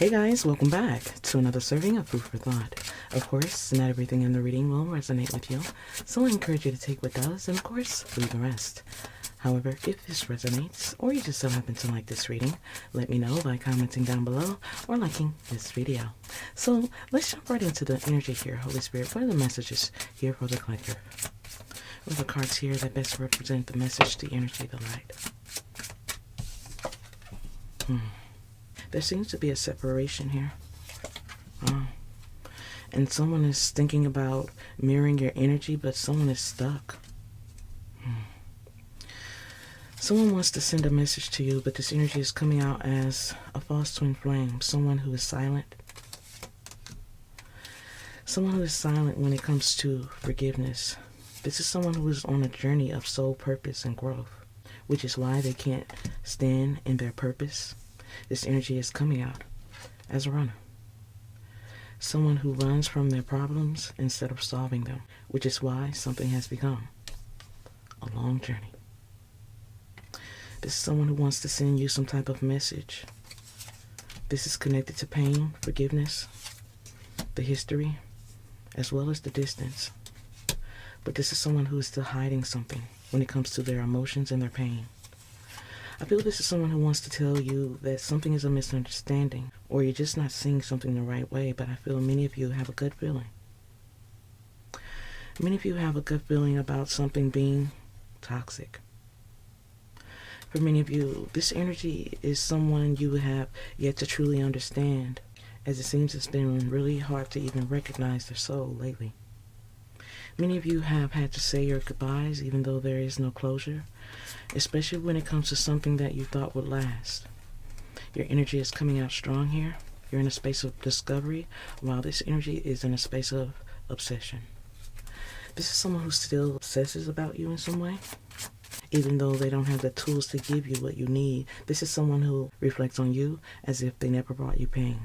Hey guys, welcome back to another serving of Food for Thought. Of course, not everything in the reading will resonate with you, so I encourage you to take what does and of course, leave the rest. However, if this resonates, or you just so happen to like this reading, let me know by commenting down below or liking this video. So, let's jump right into the energy here. Holy Spirit, what are the messages here for the collective? What are the cards here that best represent the message, the energy, the light? There seems to be a separation here. And someone is thinking about mirroring your energy, but someone is stuck. Someone wants to send a message to you, but this energy is coming out as a false twin flame. Someone who is silent. Someone who is silent when it comes to forgiveness. This is someone who is on a journey of soul purpose and growth, which is why they can't stand in their purpose. This energy is coming out as a runner. Someone who runs from their problems instead of solving them, which is why something has become a long journey. This is someone who wants to send you some type of message. This is connected to pain, forgiveness, the history, as well as the distance. But this is someone who is still hiding something when it comes to their emotions and their pain. I feel this is someone who wants to tell you that something is a misunderstanding, or you're just not seeing something the right way, but I feel many of you have a gut feeling. Many of you have a gut feeling about something being toxic. For many of you, this energy is someone you have yet to truly understand, as it seems it's been really hard to even recognize their soul lately. Many of you have had to say your goodbyes even though there is no closure, especially when it comes to something that you thought would last. Your energy is coming out strong here. You're in a space of discovery, while this energy is in a space of obsession. This is someone who still obsesses about you in some way, even though they don't have the tools to give you what you need. This is someone who reflects on you as if they never brought you pain.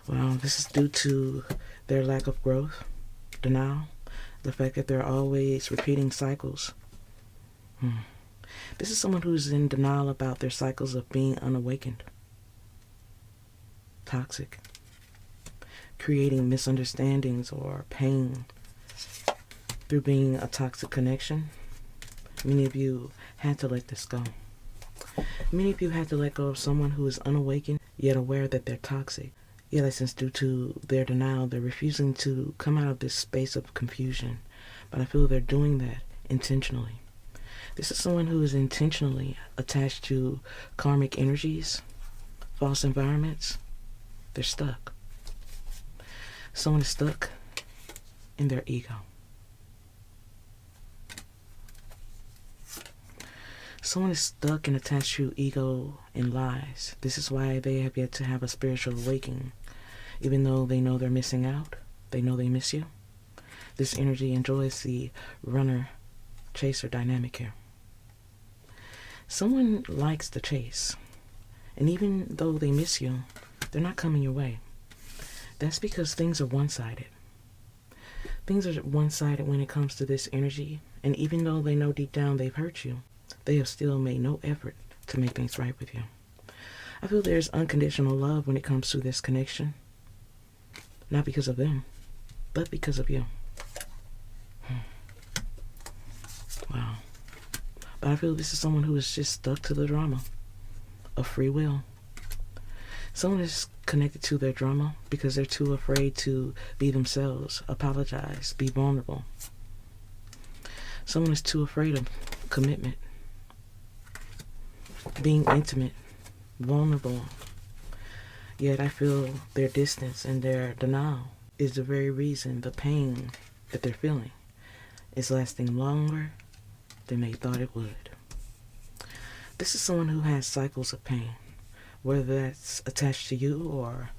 Well, this is due to their lack of growth, denial, the fact that they're always repeating cycles. This is someone who's in denial about their cycles of being unawakened, toxic, creating misunderstandings or pain through being a toxic connection. Many of you had to let this go. Many of you had to let go of someone who is unawakened, yet aware that they're toxic. Yet, since due to their denial, they're refusing to come out of this space of confusion. But I feel they're doing that intentionally. This is someone who is intentionally attached to karmic energies, false environments. They're stuck. Someone is stuck in their ego. Someone is stuck and attached to ego and lies. This is why they have yet to have a spiritual awakening. Even though they know they're missing out, they know they miss you. This energy enjoys the runner-chaser dynamic here. Someone likes the chase. And even though they miss you, they're not coming your way. That's because things are one-sided. Things are one-sided when it comes to this energy. And even though they know deep down they've hurt you, they have still made no effort to make things right with you. I feel there's unconditional love when it comes to this connection. Not because of them, but because of you. Wow. But I feel this is someone who is just stuck to the drama of free will. Someone is connected to their drama because they're too afraid to be themselves, apologize, be vulnerable. Someone is too afraid of commitment, being intimate, vulnerable. Yet I feel their distance and their denial is the very reason the pain that they're feeling is lasting longer than they thought it would. This is someone who has cycles of pain, whether that's attached to you or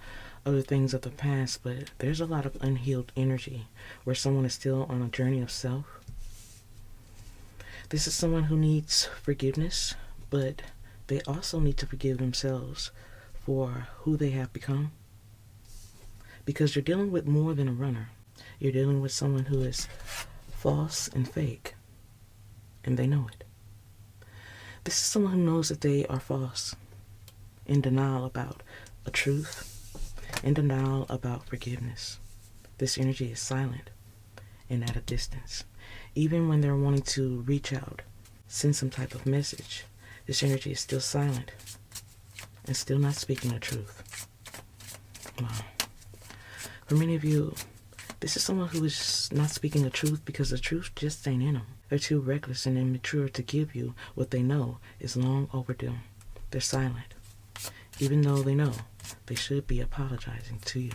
other things of the past, but there's a lot of unhealed energy where someone is still on a journey of self. This is someone who needs forgiveness, but they also need to forgive themselves for who they have become. Because you're dealing with more than a runner. You're dealing with someone who is false and fake, and they know it. This is someone who knows that they are false in denial about a truth, in denial about forgiveness. This energy is silent and at a distance. Even when they're wanting to reach out, send some type of message, this energy is still silent and still not speaking the truth. Wow. For many of you, this is someone who is not speaking the truth because the truth just ain't in them. They're too reckless and immature to give you what they know is long overdue. They're silent, even though they know they should be apologizing to you.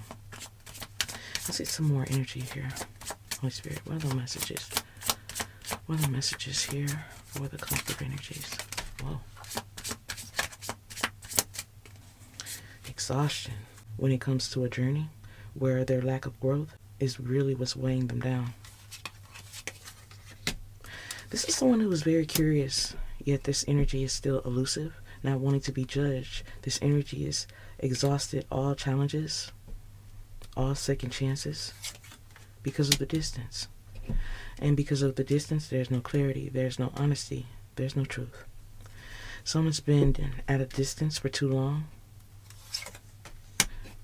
Let's see some more energy here. Holy Spirit, what are the messages? What are the messages here for the collective energies? Whoa. Exhaustion when it comes to a journey where their lack of growth is really what's weighing them down. This is someone who is very curious, yet this energy is still elusive, not wanting to be judged. This energy is exhausted all challenges, all second chances, because of the distance. And because of the distance, there's no clarity, there's no honesty, there's no truth. Someone's been at a distance for too long,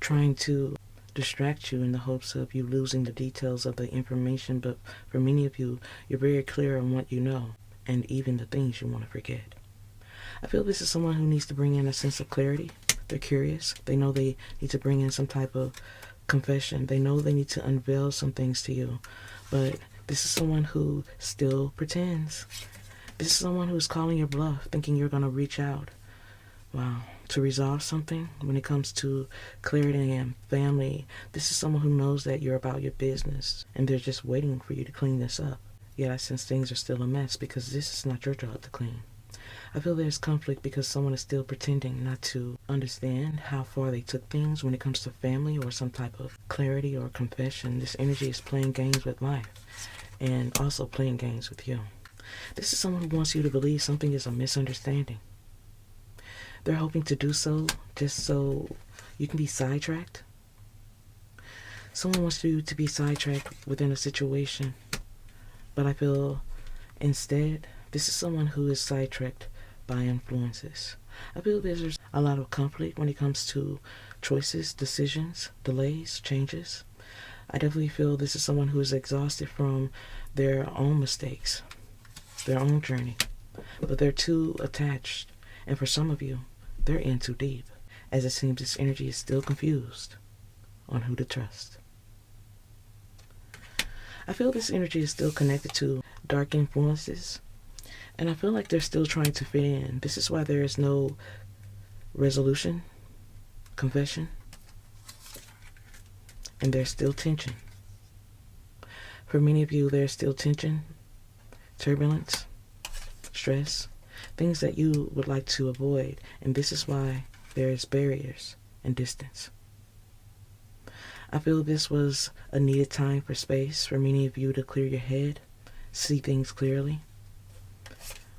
trying to distract you in the hopes of you losing the details of the information, but for many of you, you're very clear on what you know, and even the things you want to forget. I feel this is someone who needs to bring in a sense of clarity. They're curious. They know they need to bring in some type of confession. They know they need to unveil some things to you, but this is someone who still pretends. This is someone who's calling your bluff, thinking you're going to reach out. Wow. To resolve something when it comes to clarity and family, this is someone who knows that you're about your business and they're just waiting for you to clean this up. Yet I sense things are still a mess because this is not your job to clean. I feel there's conflict because someone is still pretending not to understand how far they took things when it comes to family or some type of clarity or confession. This energy is playing games with life and also playing games with you. This is someone who wants you to believe something is a misunderstanding. They're hoping to do so just so you can be sidetracked. Someone wants you to be sidetracked within a situation, but I feel instead this is someone who is sidetracked by influences. I feel there's a lot of conflict when it comes to choices, decisions, delays, changes. I definitely feel this is someone who is exhausted from their own mistakes, their own journey, but they're too attached. And for some of you, they're in too deep, as it seems this energy is still confused on who to trust. I feel this energy is still connected to dark influences, and I feel like they're still trying to fit in. This is why there is no resolution, confession, and there's still tension. For many of you, there's still tension, turbulence, stress, things that you would like to avoid, and this is why there's barriers and distance. I feel this was a needed time for space for many of you to clear your head, see things clearly.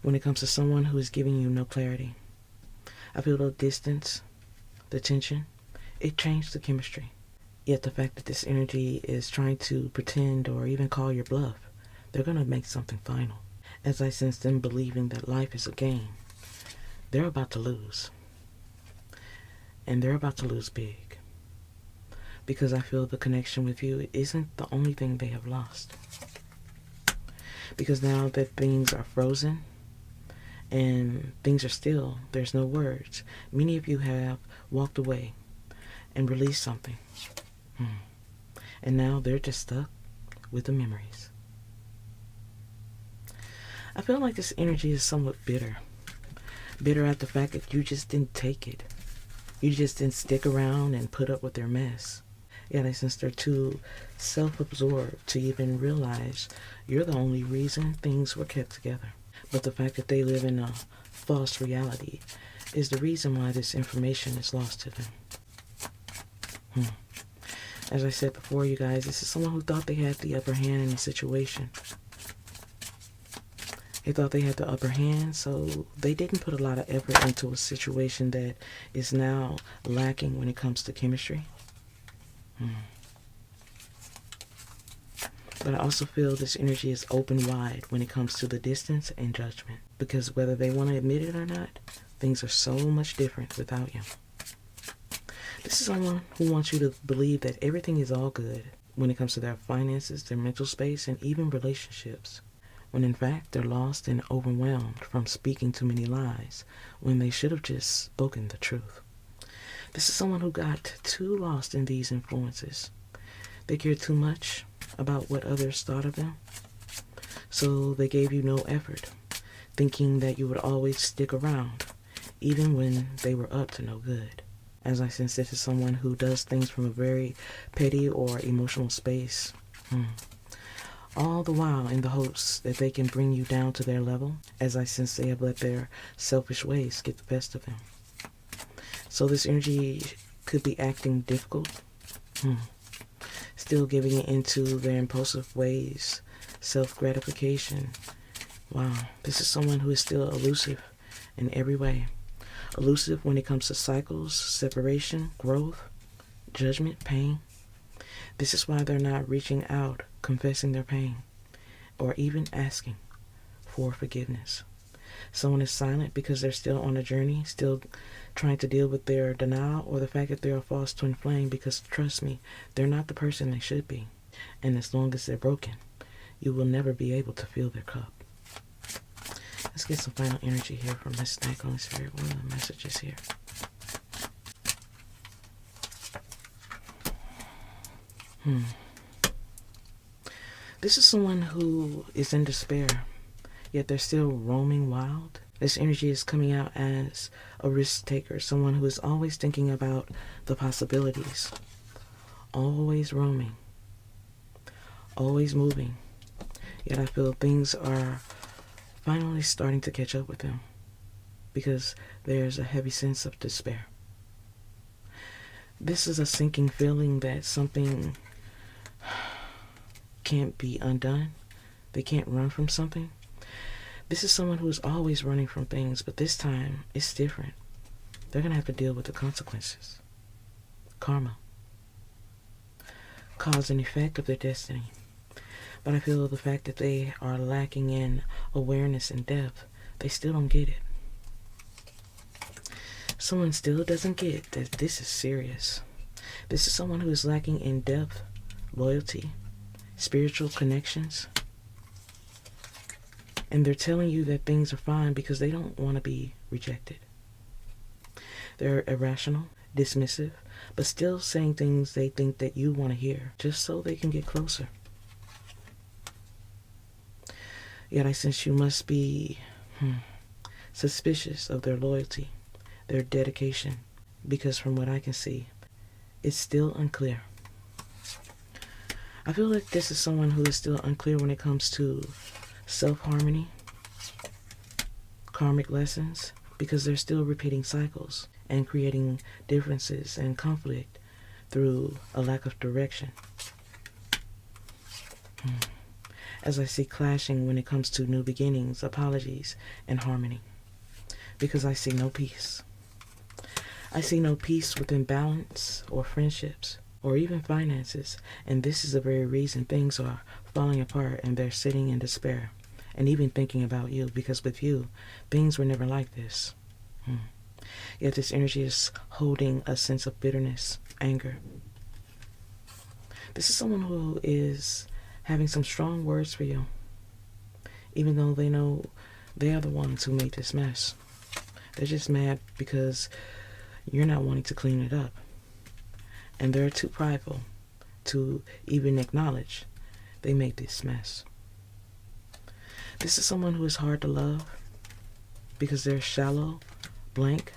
When it comes to someone who is giving you no clarity, I feel the distance, the tension, it changed the chemistry. Yet the fact that this energy is trying to pretend or even call your bluff, they're going to make something final. As I sense them believing that life is a game, they're about to lose. And they're about to lose big. Because I feel the connection with you isn't the only thing they have lost. Because now that things are frozen and things are still, there's no words. Many of you have walked away and released something. And now they're just stuck with the memories. I feel like this energy is somewhat bitter. Bitter at the fact that you just didn't take it. You just didn't stick around and put up with their mess. Yet since they're too self-absorbed to even realize you're the only reason things were kept together. But the fact that they live in a false reality is the reason why this information is lost to them. As I said before, you guys, this is someone who thought they had the upper hand in the situation. They thought they had the upper hand, so they didn't put a lot of effort into a situation that is now lacking when it comes to chemistry. But I also feel this energy is open wide when it comes to the distance and judgment. Because whether they want to admit it or not, Things are so much different without you. This is someone who wants you to believe that everything is all good when it comes to their finances, their mental space, and even relationships, when in fact they're lost and overwhelmed from speaking too many lies when they should have just spoken the truth. This is someone who got too lost in these influences. They cared too much about what others thought of them, so they gave you no effort, thinking that you would always stick around, even when they were up to no good. As I sense, this is someone who does things from a very petty or emotional space, all the while in the hopes that they can bring you down to their level, as I sense they have let their selfish ways get the best of them. So this energy could be acting difficult, still giving into their impulsive ways, self-gratification. Wow, this is someone who is still elusive in every way. Elusive when it comes to cycles, separation, growth, judgment, pain. This is why they're not reaching out, confessing their pain, or even asking for forgiveness. Someone is silent because they're still on a journey, still trying to deal with their denial or the fact that they're a false twin flame, because trust me, they're not the person they should be. And as long as they're broken, you will never be able to fill their cup. Let's get some final energy here from Miss Snake, Holy Spirit. What are the messages here? This is someone who is in despair, yet they're still roaming wild. This energy is coming out as a risk taker, someone who is always thinking about the possibilities, always roaming, always moving. Yet I feel things are finally starting to catch up with them because there's a heavy sense of despair. This is a sinking feeling that something can't be undone. They can't run from something. This is someone who is always running from things, but this time it's different. They're going to have to deal with the consequences. Karma. Cause and effect of their destiny. But I feel the fact that they are lacking in awareness and depth, they still don't get it. Someone still doesn't get that this is serious. This is someone who is lacking in depth, loyalty, spiritual connections. And they're telling you that things are fine because they don't want to be rejected. They're irrational, dismissive, but still saying things they think that you want to hear just so they can get closer. Yet I sense you must be suspicious of their loyalty, their dedication, because from what I can see, it's still unclear. I feel like this is someone who is still unclear when it comes to self-harmony, karmic lessons, because they're still repeating cycles and creating differences and conflict through a lack of direction. As I see clashing when it comes to new beginnings, apologies, and harmony, because I see no peace. I see no peace within balance or friendships or even finances, and this is the very reason things are falling apart and they're sitting in despair and even thinking about you, because with you, things were never like this. Yet this energy is holding a sense of bitterness, anger. This is someone who is having some strong words for you, even though they know they are the ones who made this mess. They're just mad because you're not wanting to clean it up. And they're too prideful to even acknowledge they made this mess. This is someone who is hard to love because they're shallow, blank,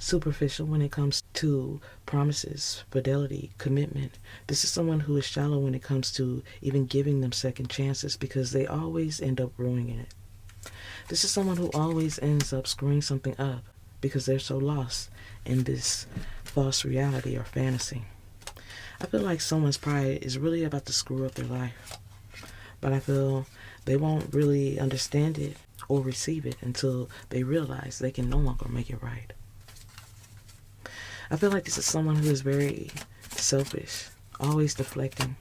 superficial when it comes to promises, fidelity, commitment. This is someone who is shallow when it comes to even giving them second chances because they always end up ruining it. This is someone who always ends up screwing something up because they're so lost in this false reality or fantasy. I feel like someone's pride is really about to screw up their life, but I feel they won't really understand it or receive it until they realize they can no longer make it right. I feel like this is someone who is very selfish, always deflecting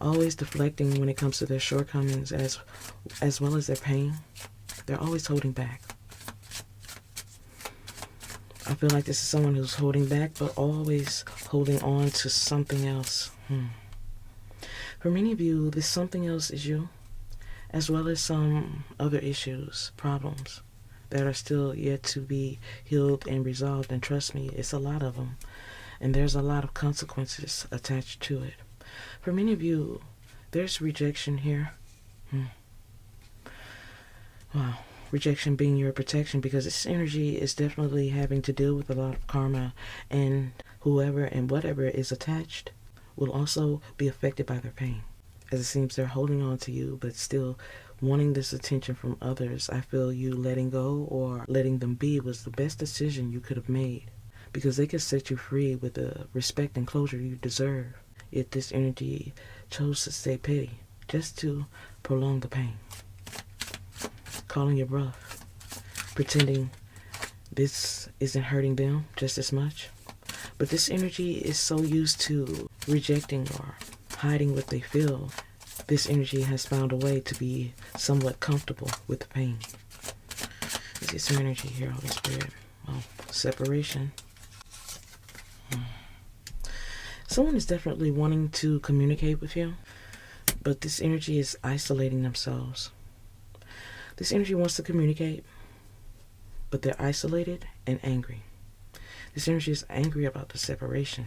when it comes to their shortcomings as well as their pain. They're always holding back. I feel like this is someone who's holding back, but always holding on to something else. For many of you, this something else is you, as well as some other issues, problems that are still yet to be healed and resolved. And trust me, it's a lot of them. And there's a lot of consequences attached to it. For many of you, there's rejection here. Wow. Rejection being your protection, because this energy is definitely having to deal with a lot of karma, and whoever and whatever is attached will also be affected by their pain, as it seems they're holding on to you but still wanting this attention from others. I feel you letting go or letting them be was the best decision you could have made, because they could set you free with the respect and closure you deserve. Yet this energy chose to stay petty just to prolong the pain, calling you rough, pretending this isn't hurting them just as much. But this energy is so used to rejecting or hiding what they feel. This energy has found a way to be somewhat comfortable with the pain. Let's get some energy here, Holy Spirit. Oh, separation. Someone is definitely wanting to communicate with you, but this energy is isolating themselves. This energy wants to communicate, but they're isolated and angry. This energy is angry about the separation.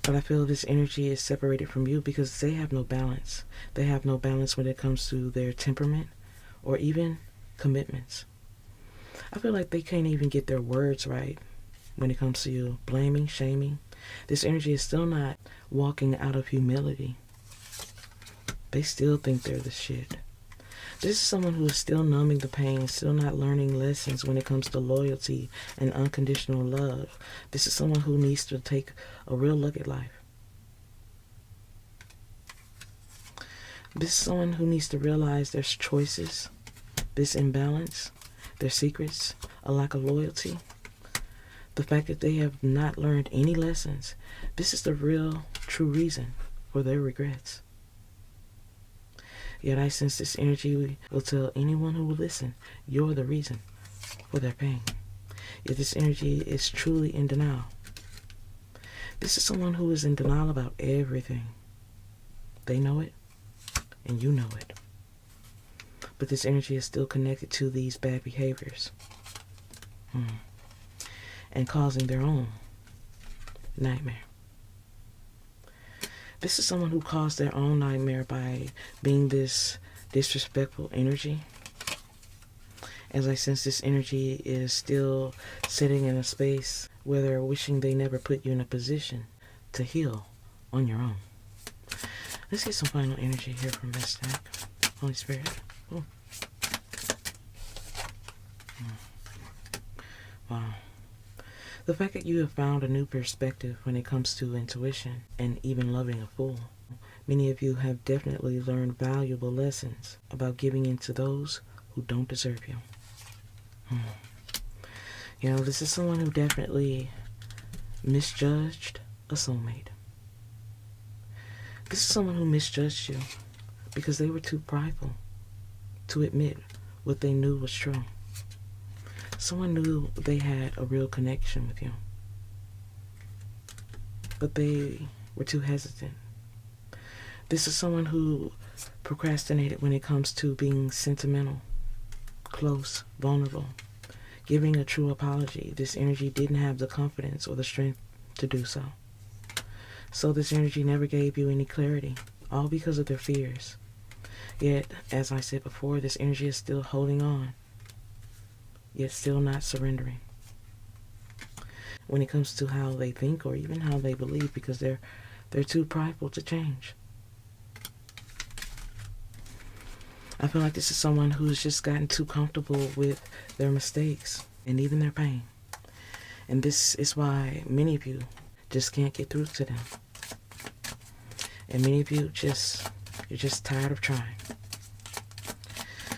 But I feel this energy is separated from you because they have no balance. They have no balance when it comes to their temperament or even commitments. I feel like they can't even get their words right when it comes to you. Blaming, shaming. This energy is still not walking out of humility. They still think they're the shit. This is someone who is still numbing the pain, still not learning lessons when it comes to loyalty and unconditional love. This is someone who needs to take a real look at life. This is someone who needs to realize there's choices, this imbalance, their secrets, a lack of loyalty, the fact that they have not learned any lessons. This is the real, true reason for their regrets. Yet I sense this energy will tell anyone who will listen, you're the reason for their pain. Yet this energy is truly in denial. This is someone who is in denial about everything. They know it, and you know it. But this energy is still connected to these bad behaviors. And causing their own nightmare. This is someone who caused their own nightmare by being this disrespectful energy. As I sense this energy is still sitting in a space where they're wishing they never put you in a position to heal on your own. Let's get some final energy here from this stack. Holy Spirit. Ooh. Wow. The fact that you have found a new perspective when it comes to intuition and even loving a fool. Many of you have definitely learned valuable lessons about giving in to those who don't deserve you. You know, this is someone who definitely misjudged a soulmate. This is someone who misjudged you because they were too prideful to admit what they knew was true. Someone knew they had a real connection with you, but they were too hesitant. This is someone who procrastinated when it comes to being sentimental, close, vulnerable, giving a true apology. This energy didn't have the confidence or the strength to do so. So this energy never gave you any clarity, all because of their fears. Yet, as I said before, this energy is still holding on, yet still not surrendering when it comes to how they think or even how they believe, because they're too prideful to change. I feel like this is someone who's just gotten too comfortable with their mistakes and even their pain. And this is why many of you just can't get through to them. And many of you you're just tired of trying.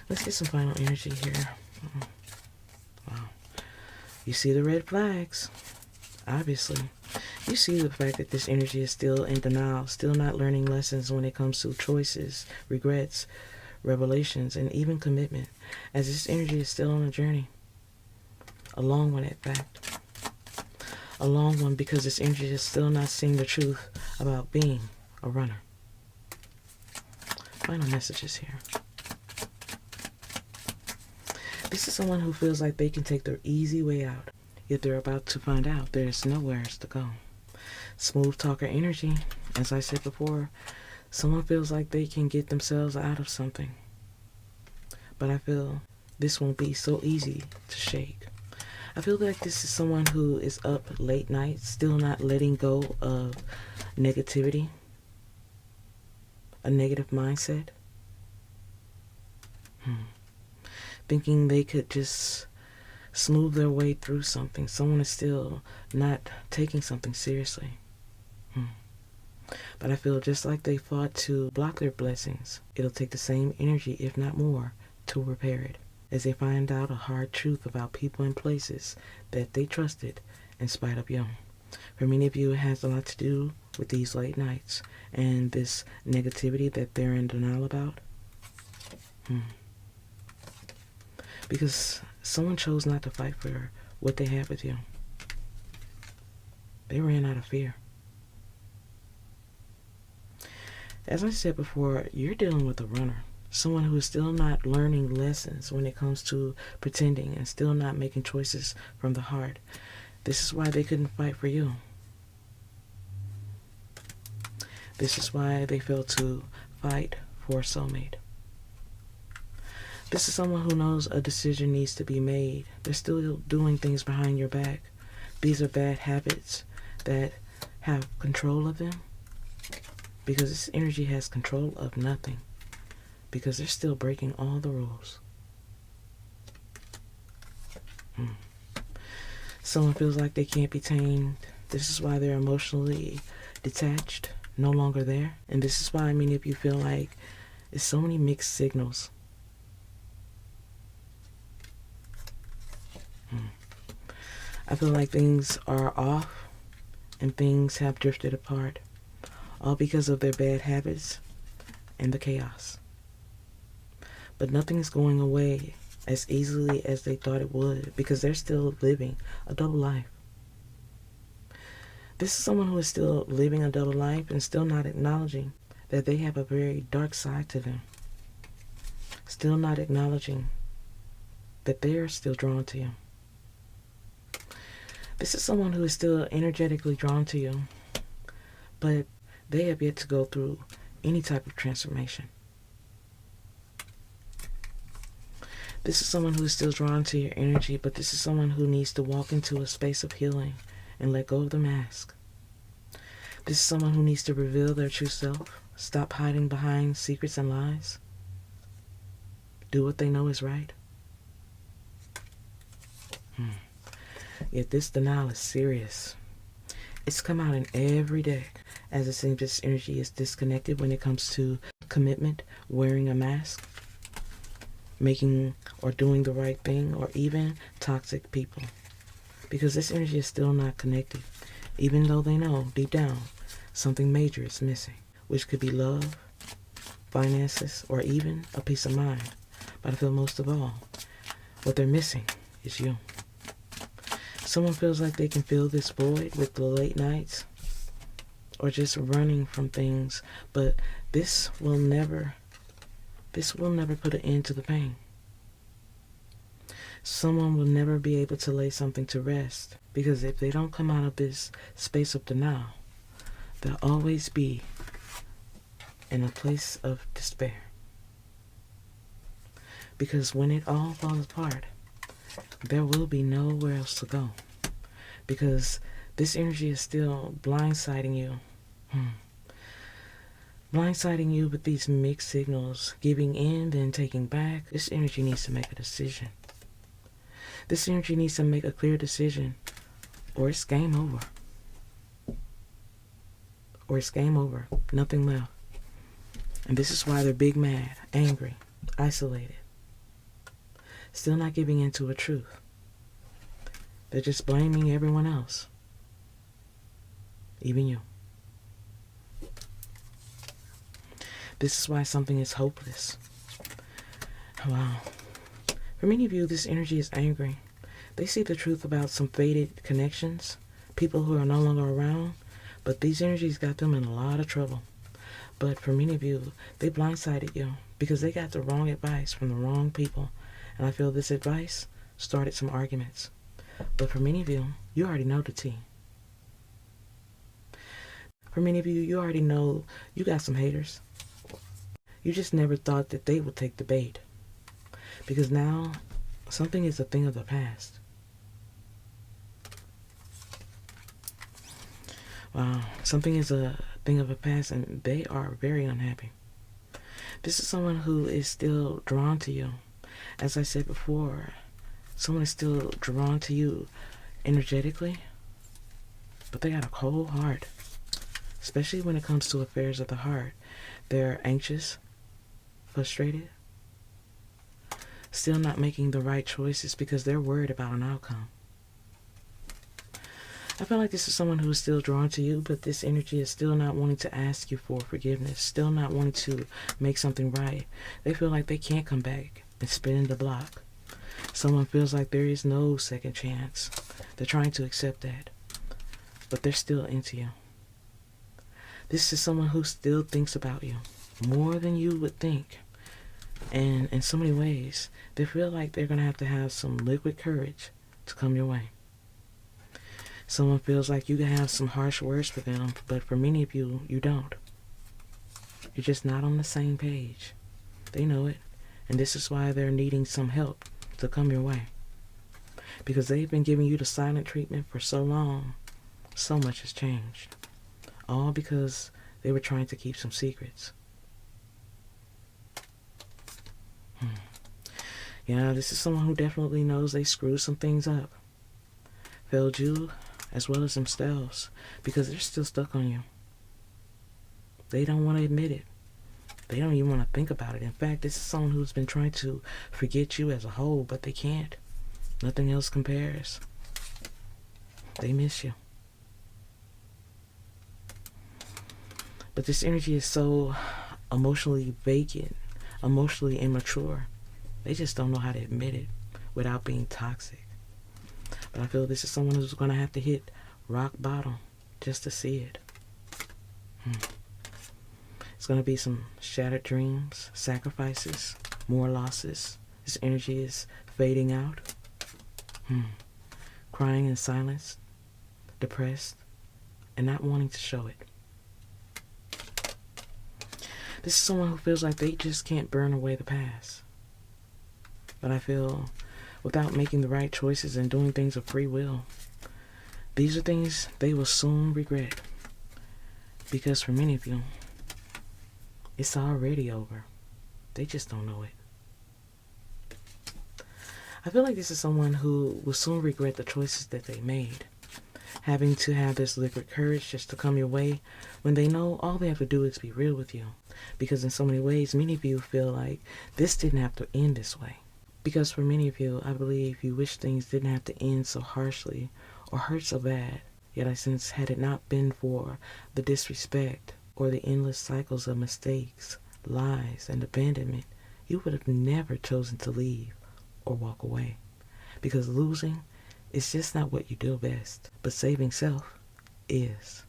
Let's get some final energy here. Wow. You see the red flags, obviously. You see the fact that this energy is still in denial, still not learning lessons when it comes to choices, regrets, revelations, and even commitment, as this energy is still on a journey. A long one, at fact. A long one because this energy is still not seeing the truth about being a runner. Final messages here. This is someone who feels like they can take the easy way out, yet they're about to find out there's nowhere else to go. Smooth talker energy. As I said before, someone feels like they can get themselves out of something. But I feel this won't be so easy to shake. I feel like this is someone who is up late nights, still not letting go of negativity, a negative mindset. Thinking they could just smooth their way through something. Someone is still not taking something seriously. But I feel just like they fought to block their blessings, it'll take the same energy, if not more, to repair it, as they find out a hard truth about people and places that they trusted in spite of you. For many of you, it has a lot to do with these late nights and this negativity that they're in denial about. Because someone chose not to fight for what they had with you. They ran out of fear. As I said before, you're dealing with a runner. Someone who is still not learning lessons when it comes to pretending and still not making choices from the heart. This is why they couldn't fight for you. This is why they failed to fight for a soulmate. This is someone who knows a decision needs to be made. They're still doing things behind your back. These are bad habits that have control of them. Because this energy has control of nothing. Because they're still breaking all the rules. Someone feels like they can't be tamed. This is why they're emotionally detached, no longer there. And this is why many of you feel like there's so many mixed signals. I feel like things are off and things have drifted apart. All because of their bad habits and the chaos. But nothing is going away as easily as they thought it would, because they're still living a double life. This is someone who is still living a double life and still not acknowledging that they have a very dark side to them. Still not acknowledging that they are still drawn to you. This is someone who is still energetically drawn to you, but they have yet to go through any type of transformation. This is someone who is still drawn to your energy, but this is someone who needs to walk into a space of healing and let go of the mask. This is someone who needs to reveal their true self, stop hiding behind secrets and lies, do what they know is right. Yet this denial is serious. It's come out in every deck, as it seems this energy is disconnected when it comes to commitment, wearing a mask, making or doing the right thing, or even toxic people. Because this energy is still not connected, even though they know deep down something major is missing, which could be love, finances, or even a peace of mind. But I feel most of all, what they're missing is you. Someone feels like they can fill this void with the late nights or just running from things, but this will never put an end to the pain. Someone will never be able to lay something to rest, because if they don't come out of this space of denial, they'll always be in a place of despair. Because when it all falls apart, there will be nowhere else to go. Because this energy is still blindsiding you. Blindsiding you with these mixed signals, giving in, then taking back. This energy needs to make a decision. This energy needs to make a clear decision, or it's game over. Or it's game over. Nothing left. And this is why they're big mad, angry, isolated. Still not giving in to a truth. They're just blaming everyone else. Even you. This is why something is hopeless. Wow. For many of you, this energy is angry. They see the truth about some faded connections, people who are no longer around, but these energies got them in a lot of trouble. But for many of you, they blindsided you because they got the wrong advice from the wrong people. And I feel this advice started some arguments. But for many of you, you already know the tea. For many of you, you already know you got some haters. You just never thought that they would take the bait. Because now, something is a thing of the past. Wow, something is a thing of the past and they are very unhappy. This is someone who is still drawn to you. As I said before, someone is still drawn to you energetically, but they got a cold heart, especially when it comes to affairs of the heart. They're anxious, frustrated, still not making the right choices because they're worried about an outcome. I feel like this is someone who is still drawn to you, but this energy is still not wanting to ask you for forgiveness, still not wanting to make something right. They feel like they can't come back and spin the block. Someone feels like there is no second chance. They're trying to accept that, but they're still into you. This is someone who still thinks about you more than you would think. And in so many ways, they feel like they're going to have some liquid courage to come your way. Someone feels like you can have some harsh words for them, but for many of you, you don't. You're just not on the same page. They know it, and this is why they're needing some help to come your way. Because they've been giving you the silent treatment for so long, so much has changed. All because they were trying to keep some secrets. Yeah, this is someone who definitely knows they screwed some things up. Failed you as well as themselves because they're still stuck on you. They don't want to admit it. They don't even want to think about it. In fact, this is someone who's been trying to forget you as a whole, but they can't. Nothing else compares. They miss you. But this energy is so emotionally vacant, emotionally immature. They just don't know how to admit it without being toxic. But I feel this is someone who's going to have to hit rock bottom just to see it. It's going to be some shattered dreams, sacrifices, more losses. This energy is fading out. Crying in silence, depressed, and not wanting to show it. This is someone who feels like they just can't burn away the past. But I feel without making the right choices and doing things of free will, these are things they will soon regret. Because for many of you, it's already over. They just don't know it. I feel like this is someone who will soon regret the choices that they made. Having to have this liquid courage just to come your way when they know all they have to do is be real with you. Because in so many ways, many of you feel like this didn't have to end this way. Because for many of you, I believe you wish things didn't have to end so harshly or hurt so bad. Yet I sense had it not been for the disrespect or the endless cycles of mistakes, lies, and abandonment, you would have never chosen to leave or walk away. Because losing is just not what you do best, but saving self is.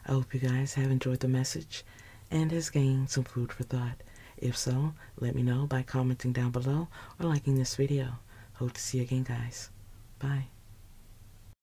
I hope you guys have enjoyed the message and has gained some food for thought. If so, let me know by commenting down below or liking this video. Hope to see you again, guys. Bye.